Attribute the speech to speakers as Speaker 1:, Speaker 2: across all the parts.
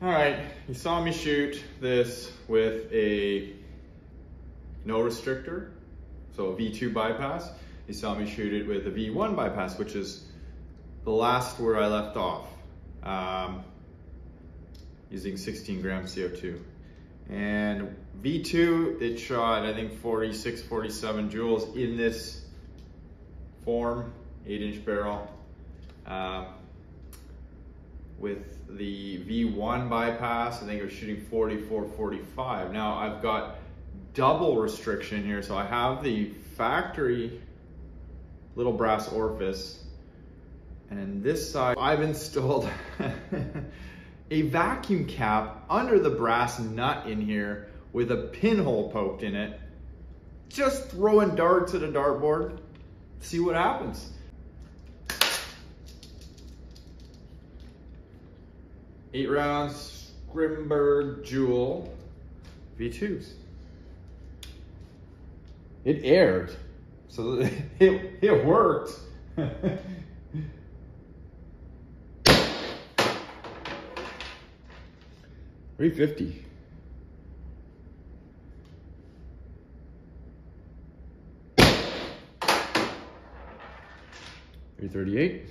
Speaker 1: All right, you saw me shoot this with a no restrictor, so a V2 bypass. You saw me shoot it with a V1 bypass, which is the last where I left off, using 16 grams CO2. And V2, it shot, I think 46, 47 joules in this form, 8-inch barrel. With the V1 bypass, I think it was shooting 44, 45. Now I've got double restriction here. So I have the factory little brass orifice, and in this side, I've installed a vacuum cap under the brass nut in here with a pinhole poked in it. Just throwing darts at a dartboard, see what happens. 8 rounds, Grimberg Jewel V2s. It aired, so it worked. 350. $338.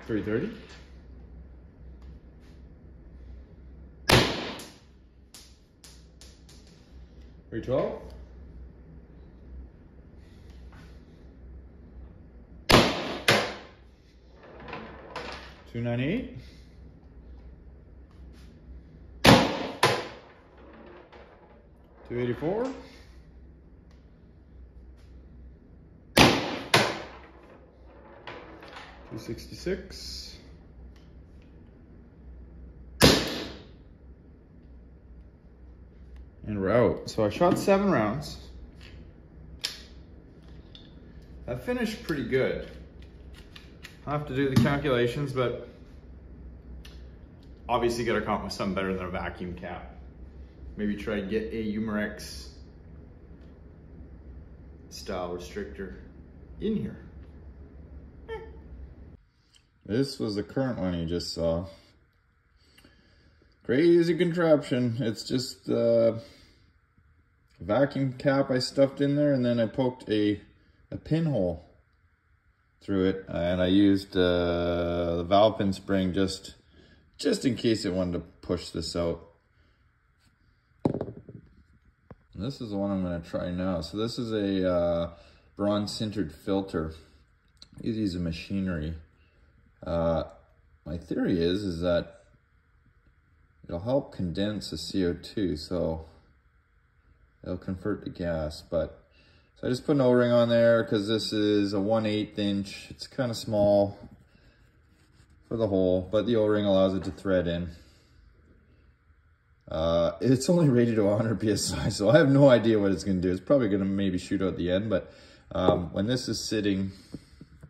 Speaker 1: 330. 312. 298. 284. 266. And we're out. So I shot 7 rounds. That finished pretty good. I'll have to do the calculations, but obviously gotta come up with something better than a vacuum cap. Maybe try to get a Umarex style restrictor in here. This was the current one you just saw. Crazy contraption. It's just a vacuum cap I stuffed in there, and then I poked a pinhole through it, and I used the Valken spring just in case it wanted to push this out. And this is the one I'm going to try now. So this is a bronze sintered filter. These use a machinery. My theory is that it'll help condense the CO2, so it'll convert to gas. But so I just put an O-ring on there because this is a 1/8 inch. It's kind of small for the hole, but the O-ring allows it to thread in. It's only rated to 100 psi, so I have no idea what it's going to do. It's probably going to maybe shoot out the end, but when this is sitting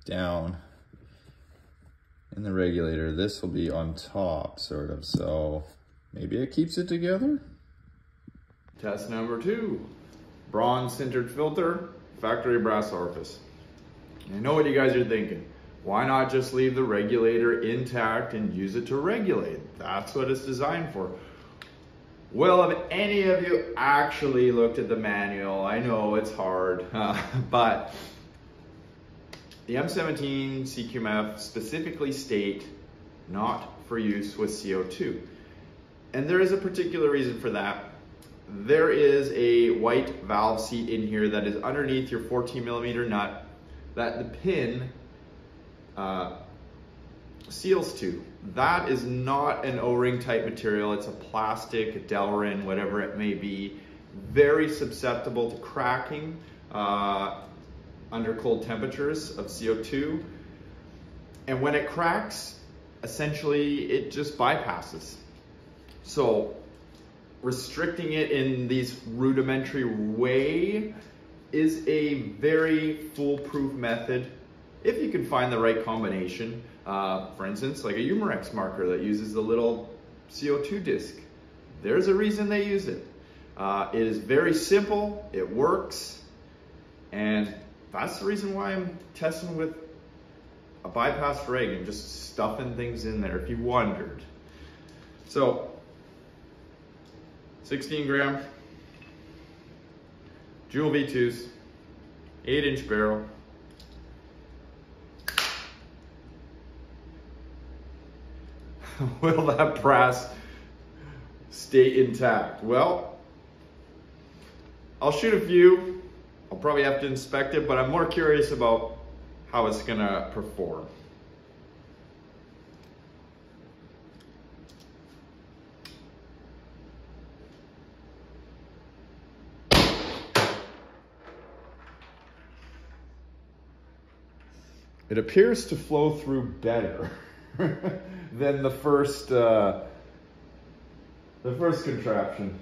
Speaker 1: down in the regulator, this will be on top, sort of, so maybe it keeps it together. Test number 2, bronze sintered filter, factory brass orifice. I know what you guys are thinking. Why not just leave the regulator intact and use it to regulate? That's what it's designed for. Well, have any of you actually looked at the manual? I know it's hard, but the M17 CQMF specifically state not for use with CO2. And there is a particular reason for that. There is a white valve seat in here that is underneath your 14mm nut that the pin seals to. That is not an O-ring type material. It's a plastic, a Delrin, whatever it may be. Very susceptible to cracking under cold temperatures of CO2. And when it cracks, essentially it just bypasses. So restricting it in these rudimentary way is a very foolproof method if you can find the right combination. For instance, like a Umarex marker that uses the little CO2 disc. There's a reason they use it. It is very simple, it works, and that's the reason why I'm testing with a bypass rig and just stuffing things in there, if you wondered. So, 16 gram, Jewel V2s, 8-inch barrel. Will that brass stay intact? Well, I'll shoot a few. I'll probably have to inspect it, but I'm more curious about how it's gonna perform. It appears to flow through better than the first contraption.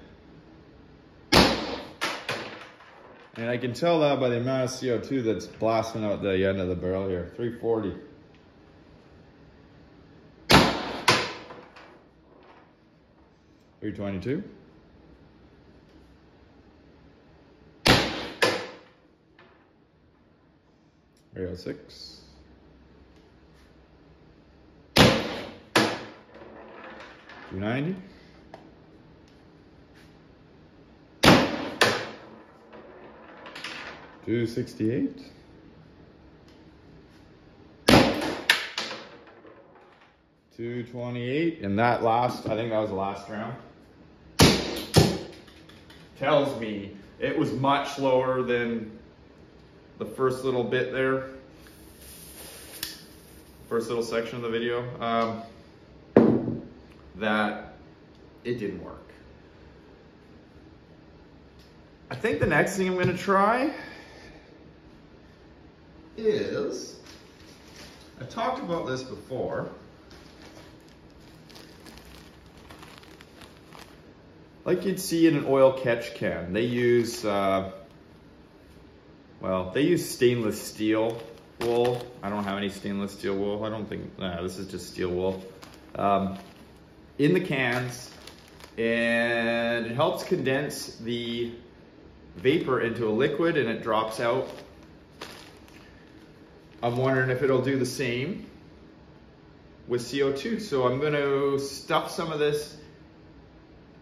Speaker 1: And I can tell that by the amount of CO2 that's blasting out the end of the barrel here. 340. $322. $306. $290. $268. $228. And that last, I think that was the last round. Tells me it was much lower than the first little bit there. First little section of the video. That it didn't work. I think the next thing I'm gonna try is, I talked about this before, like you'd see in an oil catch can. They use, well, they use stainless steel wool. I don't have any stainless steel wool. I don't think, this is just steel wool. In the cans, and it helps condense the vapor into a liquid and it drops out. I'm wondering if it'll do the same with CO2. So I'm gonna stuff some of this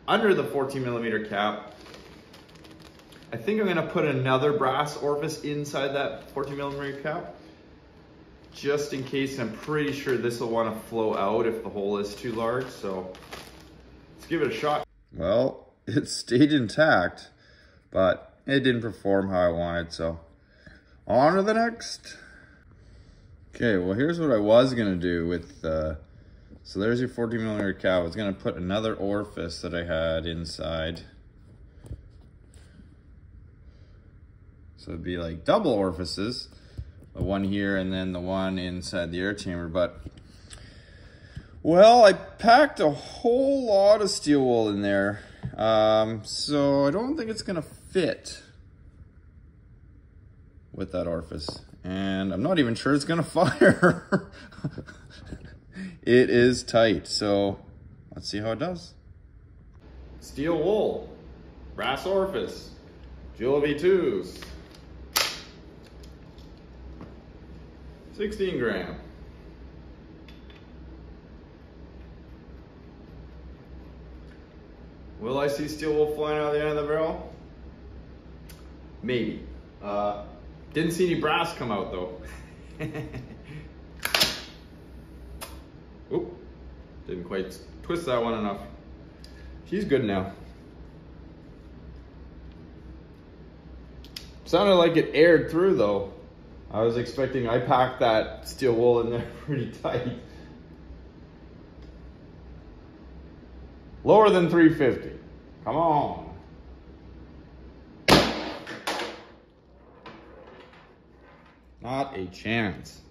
Speaker 1: under the 14mm cap. I think I'm gonna put another brass orifice inside that 14mm cap, just in case. I'm pretty sure this will want to flow out if the hole is too large, so let's give it a shot. Well, it stayed intact, but it didn't perform how I wanted, so on to the next. Okay, well here's what I was gonna do with, so there's your 14mm cap. I was gonna put another orifice that I had inside. So it'd be like double orifices. The one here and then the one inside the air chamber, but well, I packed a whole lot of steel wool in there, so I don't think it's gonna fit with that orifice, and I'm not even sure it's gonna fire. It is tight, so let's see how it does. Steel wool, brass orifice, Jewel V2s. 16 gram. Will I see steel wool flying out of the end of the barrel? Maybe. Didn't see any brass come out though. Oop, didn't quite twist that one enough. She's good now. Sounded like it aired through though. I was expecting, I packed that steel wool in there pretty tight. Lower than 350. Come on. Not a chance.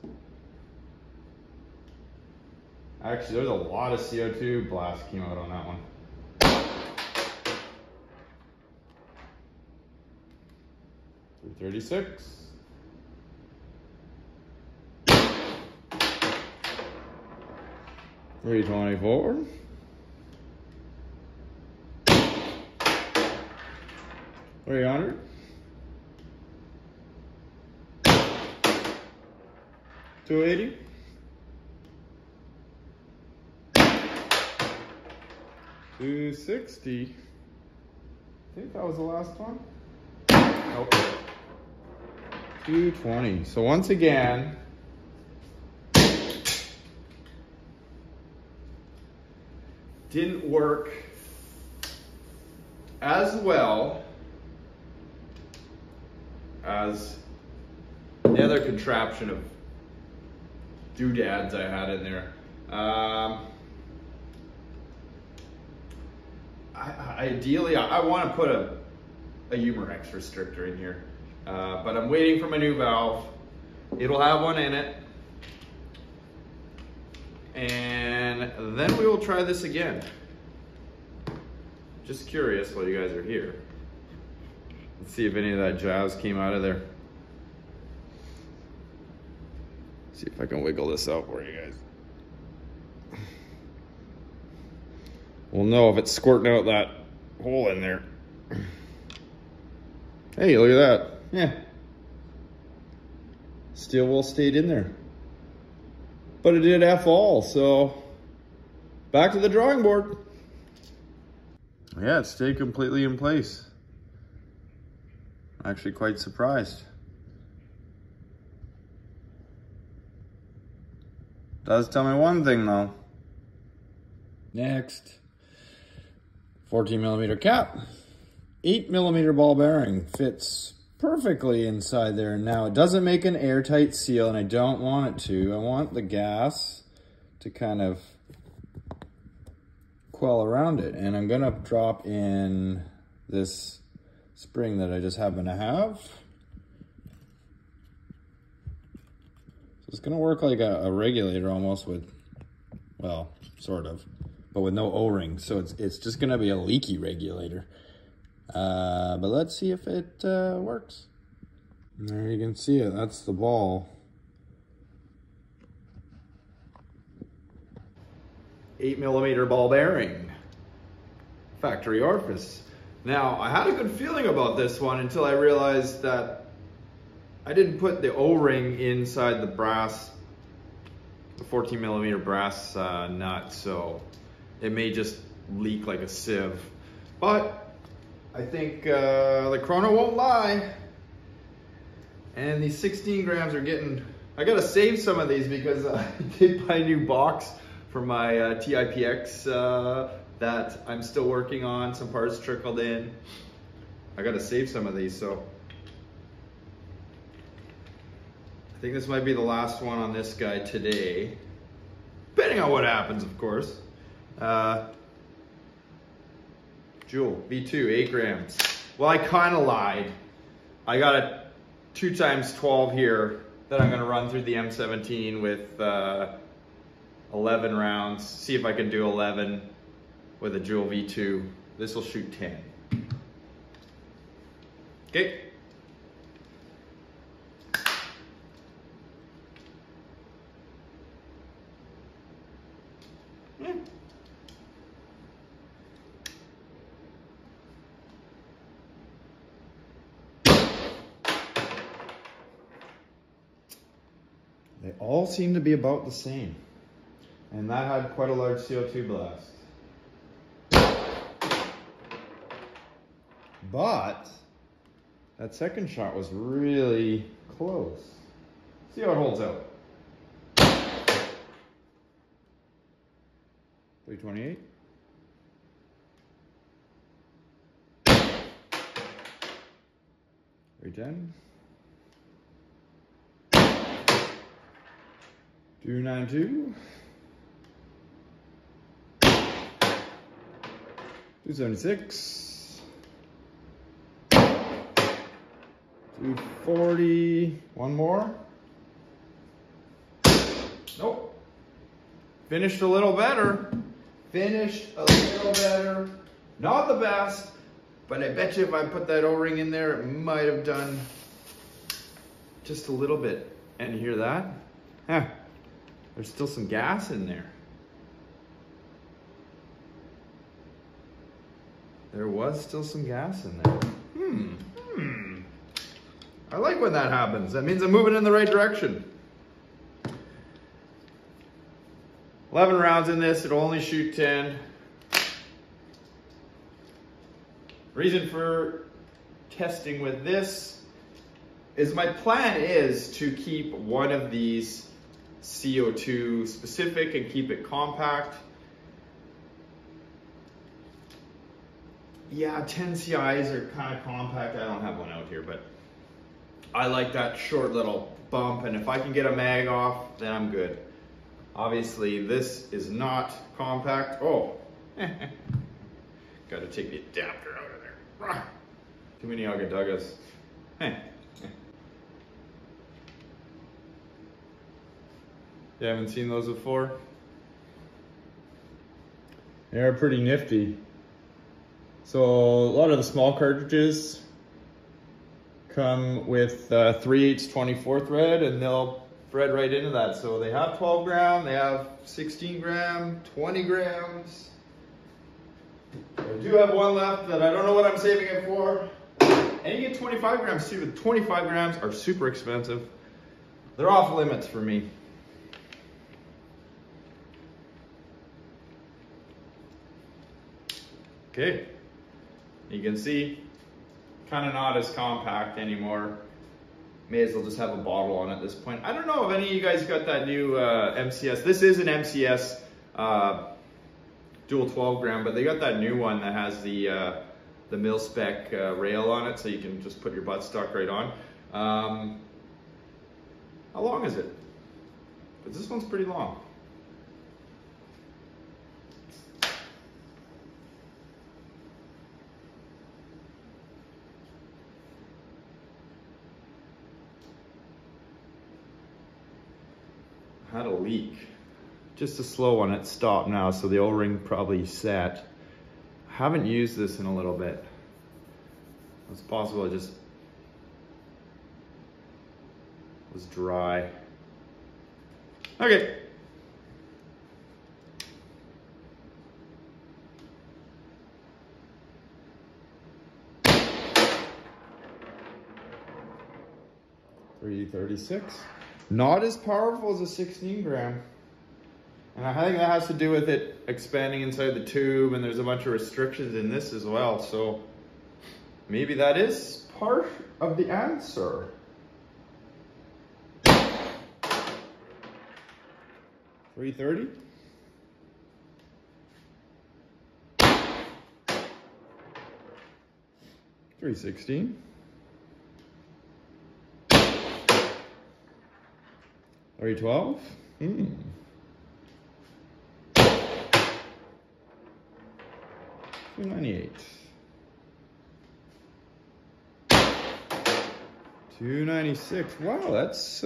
Speaker 1: Actually, there's a lot of CO2 blast came out on that one. $336. $324. $300. 280. $260. I think that was the last one. Nope. $220. So once again, didn't work as well as the other contraption of doodads I had in there. Ideally, I want to put a Humerex restrictor in here, but I'm waiting for my new valve. It'll have one in it, and then we will try this again. Just curious while you guys are here. Let's see if any of that jazz came out of there. See if I can wiggle this out for you guys. We'll know if it's squirting out that hole in there. Hey, look at that. Yeah. Steel wool stayed in there. But it did F all, so back to the drawing board. Yeah, it stayed completely in place. I'm actually quite surprised. Does tell me one thing though. Next. 14mm cap. 8mm ball bearing fits perfectly inside there. Now it doesn't make an airtight seal, and I don't want it to. I want the gas to kind of quell around it. And I'm gonna drop in this spring that I just happen to have. So it's gonna work like a regulator almost with, well, sort of, but with no O-ring. So it's just gonna be a leaky regulator. But let's see if it works. And there you can see it, that's the ball. 8mm ball bearing, factory orifice. Now, I had a good feeling about this one until I realized that I didn't put the O-ring inside the brass, the 14mm brass nut, so it may just leak like a sieve. But I think the chrono won't lie. And these 16 grams are getting, I gotta save some of these because I did buy a new box for my TIPX that I'm still working on. Some parts trickled in. I gotta save some of these, so I think this might be the last one on this guy today, depending on what happens, of course. Joule V2, 8 grams. Well, I kind of lied. I got a 2x12 here that I'm gonna run through the M17 with 11 rounds. See if I can do 11 with a Joule V2. This will shoot 10. Okay. Yeah. They all seem to be about the same. And that had quite a large CO2 blast. But that second shot was really close. See how it holds out. 328. $310. 292. 276. 240. One more. Nope. Finished a little better. Finished a little better. Not the best, but I bet you if I put that O-ring in there, it might have done just a little bit. And you hear that? Huh. There's still some gas in there. There was still some gas in there. I like when that happens. That means I'm moving in the right direction. 11 rounds in this, it'll only shoot 10. Reason for testing with this is my plan is to keep one of these CO2 specific and keep it compact. Yeah, 10 CIs are kind of compact. I don't have one out here, but I like that short little bump, and if I can get a mag off, then I'm good. Obviously, this is not compact. Oh, gotta take the adapter out of there. Too many Ugga-Duggas. You haven't seen those before? They're pretty nifty. So a lot of the small cartridges come with 3/8 24 thread, and they'll thread right into that. So they have 12 gram, they have 16 gram, 20 grams. I do have one left that I don't know what I'm saving it for. And you get 25 grams too, but 25 grams are super expensive. They're off limits for me. Okay, you can see, kind of not as compact anymore. May as well just have a bottle on at this point. I don't know if any of you guys got that new MCS. This is an MCS dual 12 gram, but they got that new one that has the mil-spec rail on it, so you can just put your buttstock right on. How long is it? But this one's pretty long. Had a leak, just a slow one. It stopped now, so the O-ring probably set. Haven't used this in a little bit. It's possible it just was dry. Okay. .336. Not as powerful as a 16 gram. And I think that has to do with it expanding inside the tube, and there's a bunch of restrictions in this as well. So maybe that is part of the answer. .330. .316. .312. 298. 296. Wow, that's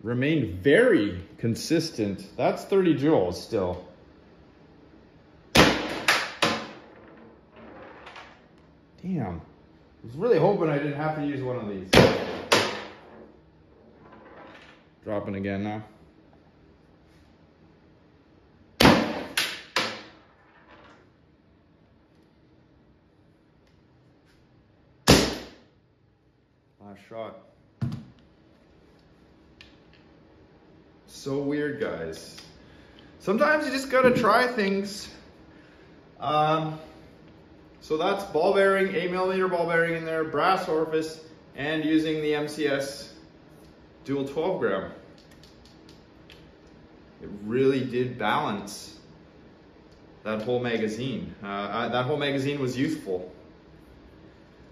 Speaker 1: remained very consistent. That's 30 joules still. Damn. I was really hoping I didn't have to use one of these. Dropping again now. Last shot. So weird, guys. Sometimes you just gotta try things. So that's ball bearing, 8mm ball bearing in there, brass orifice, and using the MCS dual 12 gram. It really did balance that whole magazine. That whole magazine was useful.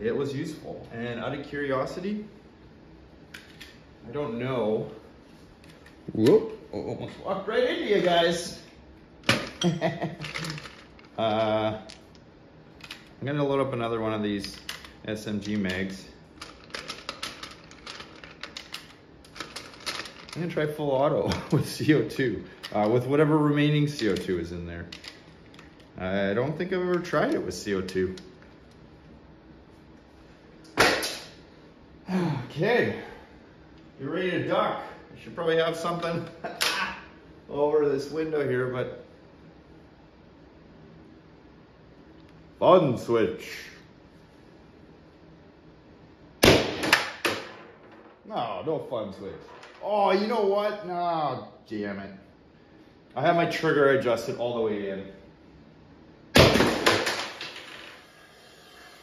Speaker 1: It was useful. And out of curiosity, I don't know. Whoop, almost walked right into you guys. I'm gonna load up another one of these SMG mags. I'm gonna try full auto with CO2, with whatever remaining CO2 is in there. I don't think I've ever tried it with CO2. Okay, you're ready to duck. I should probably have something over this window here, but fun switch. No, no fun switch. Oh, you know what? No, damn it. I have my trigger adjusted all the way in.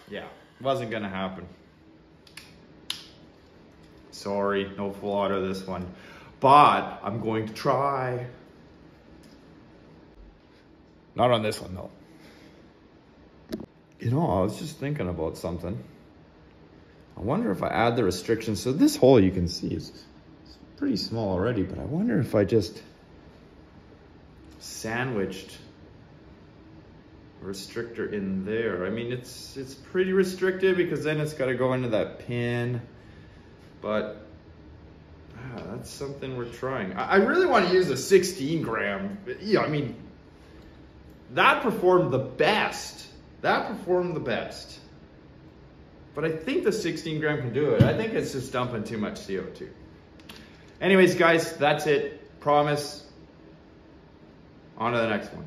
Speaker 1: Yeah, wasn't gonna happen. Sorry, no full auto this one. But I'm going to try. Not on this one though. You know, I was just thinking about something. I wonder if I add the restrictions. So this hole you can see is pretty small already, but I wonder if I just sandwiched a restrictor in there. I mean, it's pretty restricted because then it's got to go into that pin, but that's something we're trying. I really want to use a 16 gram. Yeah, I mean, that performed the best. That performed the best. But I think the 16 gram can do it. I think it's just dumping too much CO2. Anyways, guys, that's it. Promise. On to the next one.